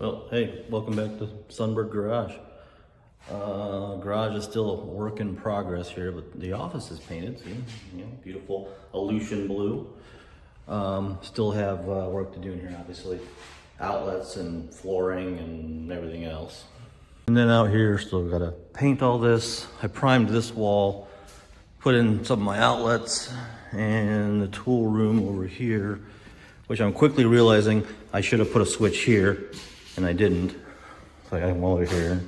Well, hey, welcome back to Sunbird Garage. Garage is still a work in progress here, but the office is painted, see? Beautiful Elysian blue. Still have work to do in here, obviously. Outlets and flooring and everything else. And then out here, still gotta paint all this. I primed this wall, put in some of my outlets, and the tool room over here, which I'm quickly realizing I should have put a switch here, and I didn't. So I got one over here.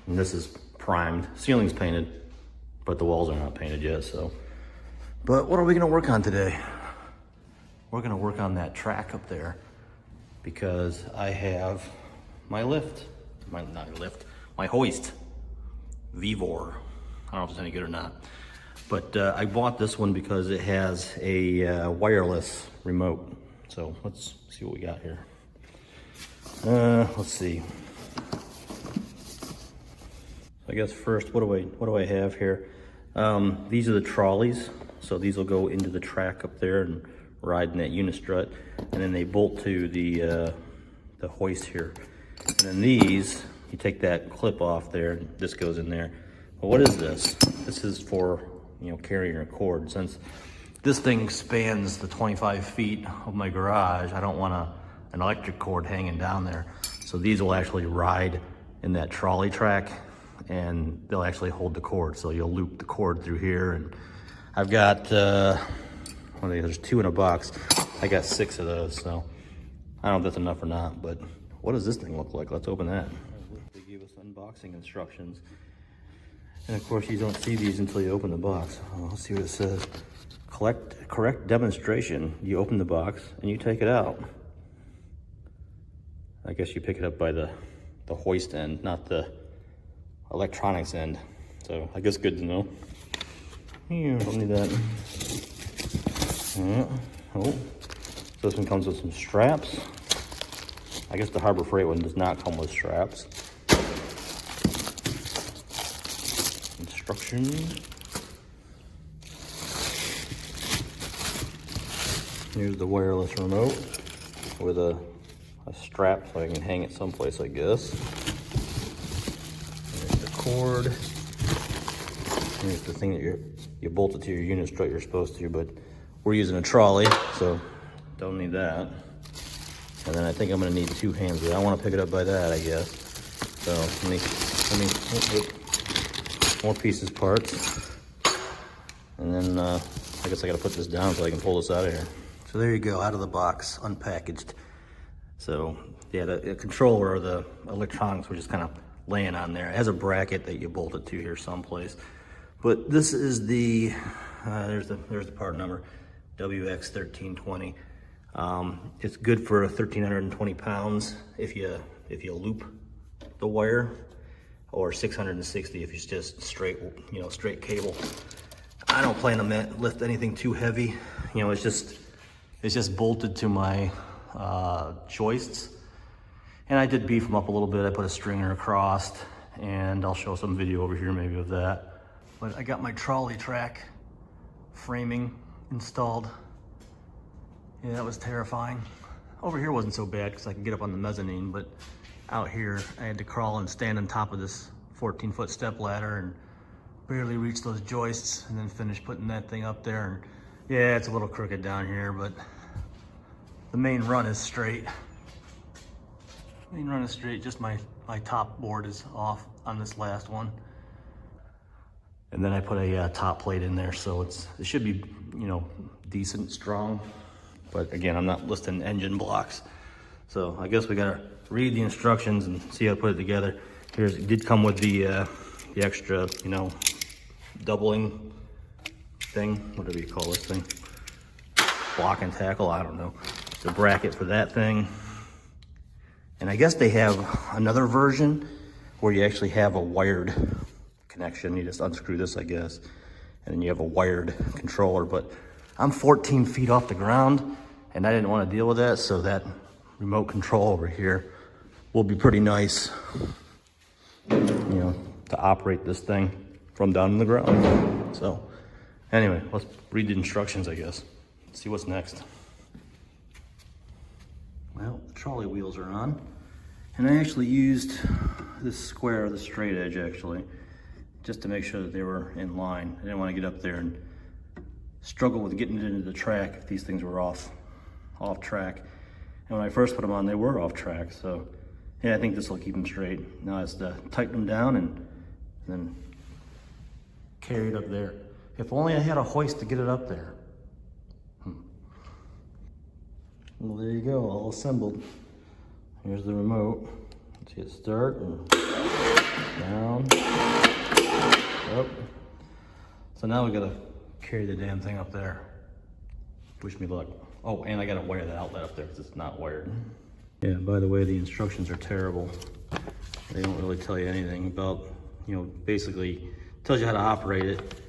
And this is primed. Ceiling's painted, but the walls are not painted yet, so. But what are we gonna work on today? We're gonna work on that track up there because I have my lift, my hoist, Vivor. I don't know if it's any good or not. But I bought this one because it has a wireless remote. So let's see what we got here. Let's see. I guess first, what do I have here? These are the trolleys. So these will go into the track up there and ride in that Unistrut, and then they bolt to the hoist here. And then these, you take that clip off there, and this goes in there. But what is this? This is for, carrying a cord. Since this thing spans the 25 feet of my garage, I don't want an electric cord hanging down there. So these will actually ride in that trolley track, and they'll actually hold the cord. So you'll loop the cord through here, and I've got, there's 2 in a box. I got 6 of those, so I don't know if that's enough or not, but what does this thing look like? Let's open that. They gave us unboxing instructions. And of course you don't see these until you open the box. Let's see what it says. Correct demonstration. You open the box and you take it out. I guess you pick it up by the hoist end, not the electronics end. So I guess good to know. Here, don't need that. Oh, so this one comes with some straps. I guess the Harbor Freight one does not come with straps. Instructions. Here's the wireless remote with a strap so I can hang it someplace, I guess. There's the cord. Here's the thing that you bolt it to your Unistrut you're supposed to, but we're using a trolley, so don't need that. And then I think I'm gonna need 2 hands, but I wanna pick it up by that, I guess. So let me more pieces, parts. And then I guess I gotta put this down so I can pull this out of here. So there you go, out of the box, unpackaged. So yeah, the controller or the electronics were just kind of laying on there. It has a bracket that you bolt it to here someplace. But this is the, there's the part number, WX1320. It's good for 1,320 pounds if you loop the wire, or 660 if it's just straight, straight cable. I don't plan to lift anything too heavy. It's just bolted to my joists. And I did beef them up a little bit. I put a stringer across, and I'll show some video over here maybe of that. But I got my trolley track framing installed. Yeah, that was terrifying. Over here wasn't so bad because I could get up on the mezzanine, but out here I had to crawl and stand on top of this 14-foot step ladder and barely reach those joists, and then finish putting that thing up there. And yeah, it's a little crooked down here, but the main run is straight. Main run is straight, just my top board is off on this last one. And then I put a top plate in there, so it should be, decent, strong. But again, I'm not listing engine blocks. So I guess we gotta read the instructions and see how to put it together. It did come with the extra, doubling thing, whatever you call this thing. Block and tackle, I don't know. The bracket for that thing. And I guess they have another version where you actually have a wired connection. You just unscrew this, I guess, and then you have a wired controller. But I'm 14 feet off the ground, and I didn't want to deal with that, so that remote control over here will be pretty nice, to operate this thing from down in the ground. So anyway, let's read the instructions, I guess. See what's next. Well, the trolley wheels are on. And I actually used this square, the straight edge actually, just to make sure that they were in line. I didn't want to get up there and struggle with getting it into the track if these things were off track. And when I first put them on, they were off track. So yeah, I think this will keep them straight. Now it's to tighten them down and then carry it up there. If only I had a hoist to get it up there. Well, there you go, all assembled. Here's the remote. Let's hit start and down, up. So now we gotta carry the damn thing up there. Wish me luck. Oh, and I gotta wire the outlet up there because it's not wired. Yeah, by the way, the instructions are terrible. They don't really tell you anything about, basically tells you how to operate it.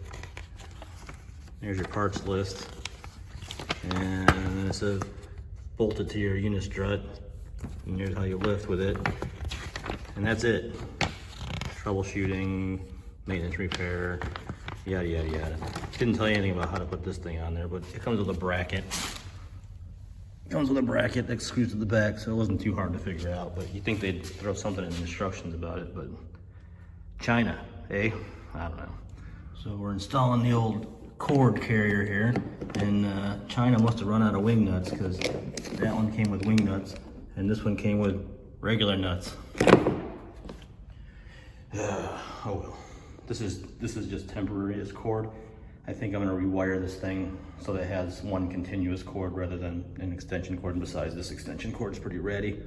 There's your parts list. And then it says bolted to your Unistrut. And here's how you lift with it. And that's it. Troubleshooting, maintenance repair, yada, yada, yada. Didn't tell you anything about how to put this thing on there, but it comes with a bracket. It comes with a bracket that screws to the back, so it wasn't too hard to figure out. But you think they'd throw something in the instructions about it, but China, eh? I don't know. So we're installing the old cord carrier here, and China must have run out of wing nuts because that one came with wing nuts, and this one came with regular nuts. Oh well. This is just temporary, this cord. I think I'm gonna rewire this thing so that it has one continuous cord rather than an extension cord. And besides, this extension cord is pretty ratty,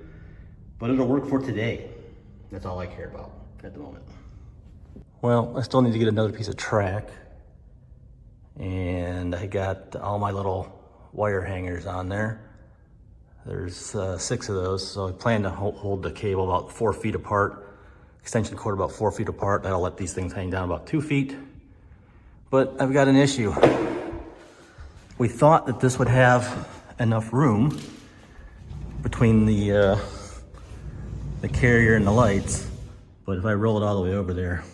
but it'll work for today. That's all I care about at the moment. Well, I still need to get another piece of track, and I got all my little wire hangers on there. There's 6 of those, so I plan to hold the cable about 4 feet apart, extension cord about 4 feet apart. That'll let these things hang down about 2 feet. But I've got an issue. We thought that this would have enough room between the carrier and the lights, but if I roll it all the way over there,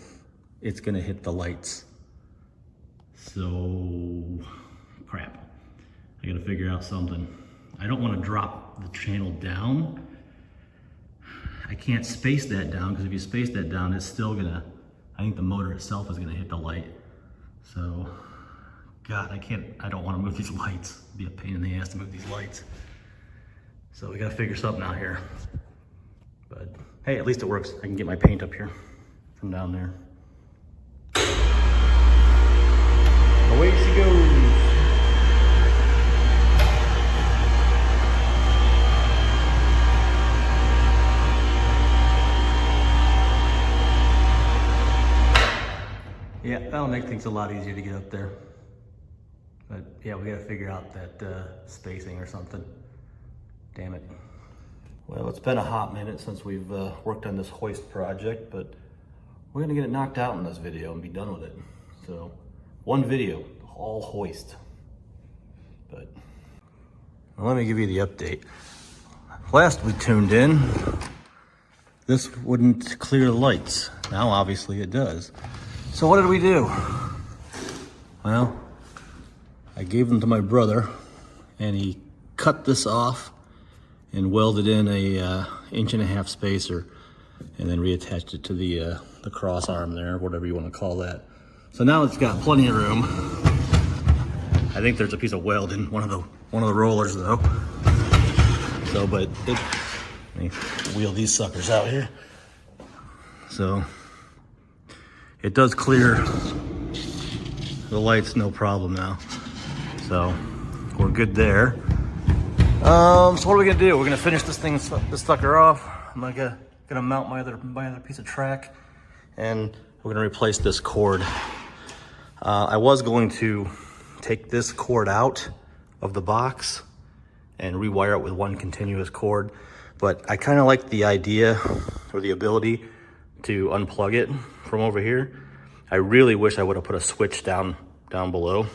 it's gonna hit the lights. So, crap. I gotta figure out something. I don't wanna drop the channel down. I can't space that down, because if you space that down, it's still gonna, I think the motor itself is gonna hit the light. So, God, I don't wanna move these lights. It'd be a pain in the ass to move these lights. So we gotta figure something out here. But hey, at least it works. I can get my paint up here from down there. Away she goes. Yeah, that'll make things a lot easier to get up there. But yeah, we gotta figure out that spacing or something. Damn it. Well, it's been a hot minute since we've worked on this hoist project, but we're gonna get it knocked out in this video and be done with it. So, one video, all hoist. But, well, let me give you the update. Last we tuned in, this wouldn't clear the lights. Now, obviously it does. So what did we do? Well, I gave them to my brother, and he cut this off and welded in a 1.5-inch spacer, and then reattached it to the cross arm there, whatever you want to call that. So now it's got plenty of room. I think there's a piece of weld in one of the rollers though. So, but let me wheel these suckers out here. So it does clear the lights, no problem now. So we're good there. So what are we gonna do? We're gonna finish this sucker off. I'm gonna mount my other piece of track, and we're gonna replace this cord. I was going to take this cord out of the box and rewire it with one continuous cord, but I kind of like the idea or the ability to unplug it from over here. I really wish I would have put a switch down below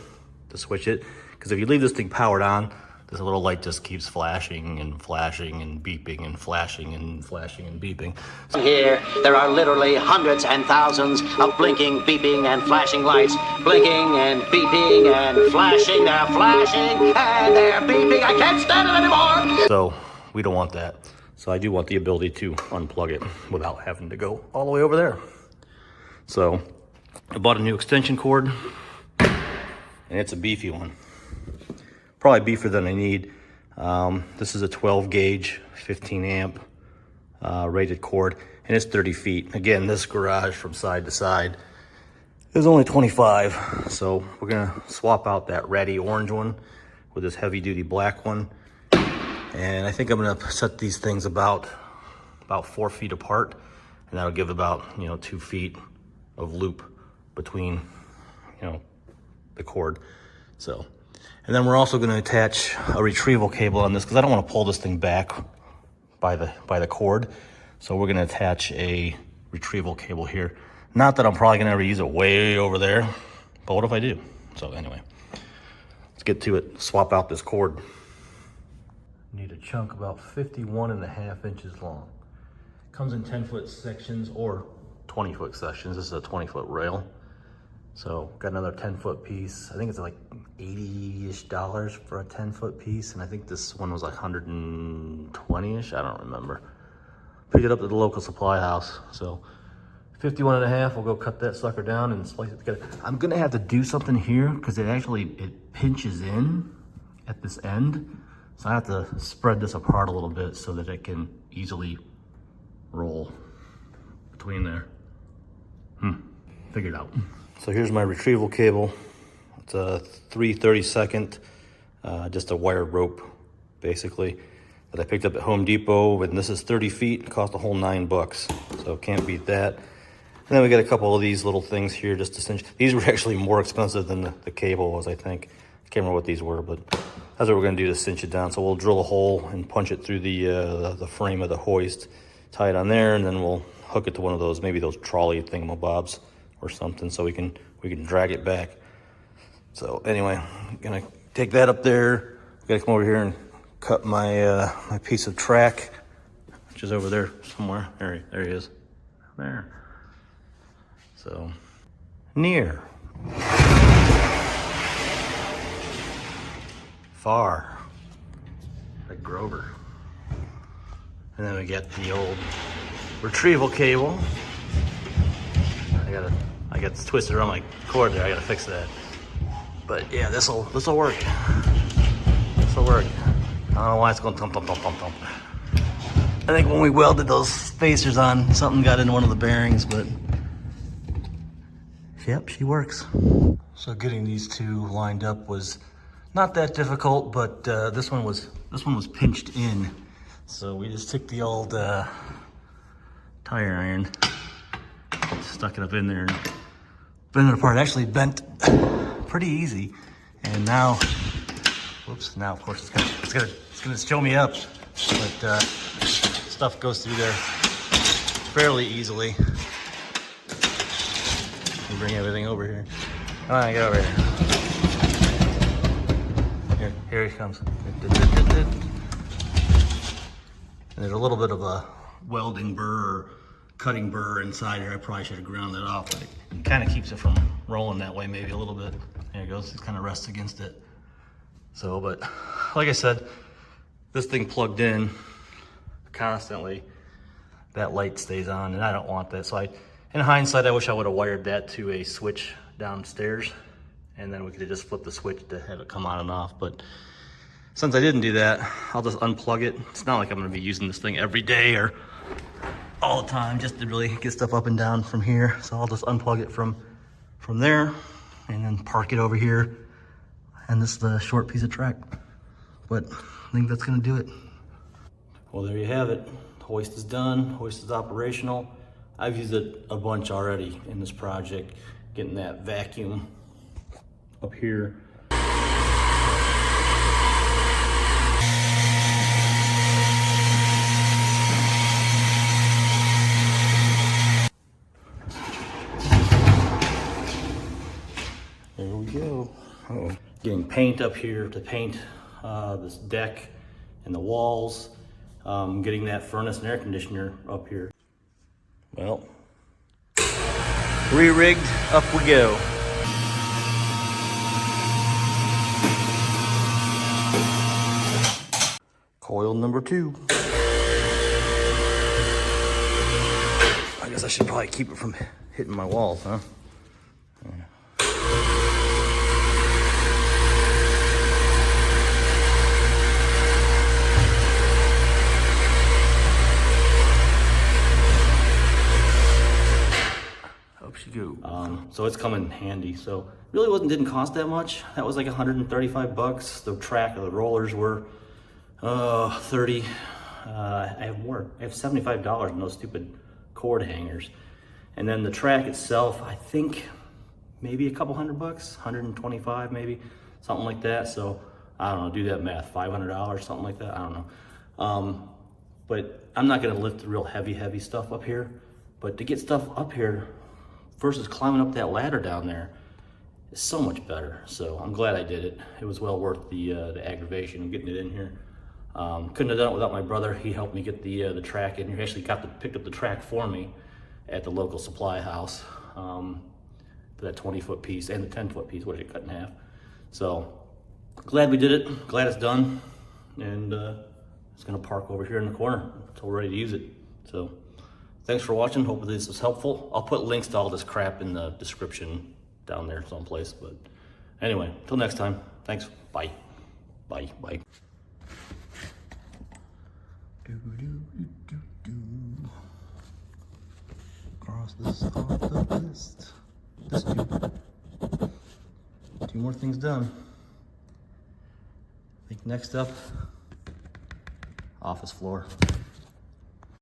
to switch it, because if you leave this thing powered on, this little light just keeps flashing and flashing and beeping and flashing and flashing and beeping. Here, there are literally hundreds and thousands of blinking, beeping, and flashing lights. Blinking and beeping and flashing. They're flashing and they're beeping. I can't stand it anymore. So we don't want that. So I do want the ability to unplug it without having to go all the way over there. So I bought a new extension cord, and it's a beefy one. Probably beefier than I need. This is a 12 gauge, 15 amp rated cord, and it's 30 feet. Again, this garage from side to side is only 25. So we're gonna swap out that ratty orange one with this heavy duty black one. And I think I'm gonna set these things about 4 feet apart, and that'll give about, 2 feet of loop between, the cord. So, and then we're also gonna attach a retrieval cable on this because I don't wanna pull this thing back by the cord. So we're gonna attach a retrieval cable here. Not that I'm probably gonna ever use it way over there, but what if I do? So anyway, let's get to it. Swap out this cord. Need a chunk about 51.5 inches long. Comes in 10-foot sections or 20-foot sections. This is a 20-foot rail. So got another 10-foot piece. I think it's like $80-ish for a 10-foot piece. And I think this one was like 120-ish, I don't remember. Picked it up at the local supply house. So 51.5, we'll go cut that sucker down and splice it together. I'm gonna have to do something here because it pinches in at this end. So I have to spread this apart a little bit so that it can easily roll between there. Figured out. So here's my retrieval cable. It's a 3/32, just a wired rope, basically, that I picked up at Home Depot. And this is 30 feet, cost a whole $9, so can't beat that. And then we got a couple of these little things here just to cinch. These were actually more expensive than the cable was, I think. I can't remember what these were, but that's what we're gonna do to cinch it down. So we'll drill a hole and punch it through the frame of the hoist, tie it on there, and then we'll hook it to one of those, maybe those trolley thingamabobs or something, so we can drag it back. So anyway, I'm gonna take that up there. Gotta come over here and cut my my piece of track, which is over there somewhere. There he is. There. So near. Far, like Grover. And then we get the old retrieval cable. I got this twisted around my cord there. I gotta fix that. But yeah, this'll work. This'll work. I don't know why it's going thump, thump, thump, thump, thump. I think when we welded those spacers on, something got into one of the bearings, but yep, she works. So getting these two lined up was not that difficult, but this one was pinched in. So we just took the old tire iron, stuck it up in there, and bent it apart. It actually bent pretty easy. And now, whoops! Now of course it's gonna show me up, but stuff goes through there fairly easily. Let me bring everything over here. Come on, get over here. Here he comes. And there's a little bit of a welding burr or cutting burr inside here. I probably should have ground that off, but it kind of keeps it from rolling that way maybe a little bit. There it goes. It kind of rests against it. So, but like I said, this thing plugged in constantly, that light stays on, and I don't want that. So in hindsight, I wish I would have wired that to a switch downstairs, and then we could have just flipped the switch to have it come on and off. But since I didn't do that, I'll just unplug it. It's not like I'm gonna be using this thing every day or all the time just to really get stuff up and down from here. So I'll just unplug it from there and then park it over here. And this is the short piece of track. But I think that's gonna do it. Well, there you have it. The hoist is done, hoist is operational. I've used it a bunch already in this project, getting that vacuum up here. There we go. Uh-oh. Getting paint up here to paint this deck and the walls. Getting that furnace and air conditioner up here. Well, re-rigged, up we go. Coil number 2. I guess I should probably keep it from hitting my walls, huh? Up she goes. So it's come in handy. So really didn't cost that much. That was like 135 bucks. The track of the rollers were 30. I have more. I have $75 in those stupid cord hangers. And then the track itself, I think maybe a couple $100, 125 maybe, something like that. So I don't know, do that math, $500, something like that, I don't know. But I'm not gonna lift the real heavy stuff up here. But to get stuff up here versus climbing up that ladder down there is so much better. So I'm glad I did it. It was well worth the aggravation of getting it in here. Couldn't have done it without my brother. He helped me get the track in here. He actually picked up the track for me at the local supply house for that 20-foot piece and the 10-foot piece, which it cut in half. So glad we did it. Glad it's done. And it's gonna park over here in the corner until we're ready to use it. So thanks for watching. Hope this was helpful. I'll put links to all this crap in the description down there someplace. But anyway, until next time. Thanks. Bye. Bye. Bye. Cross this off the list. This two more things done. I think next up, office floor.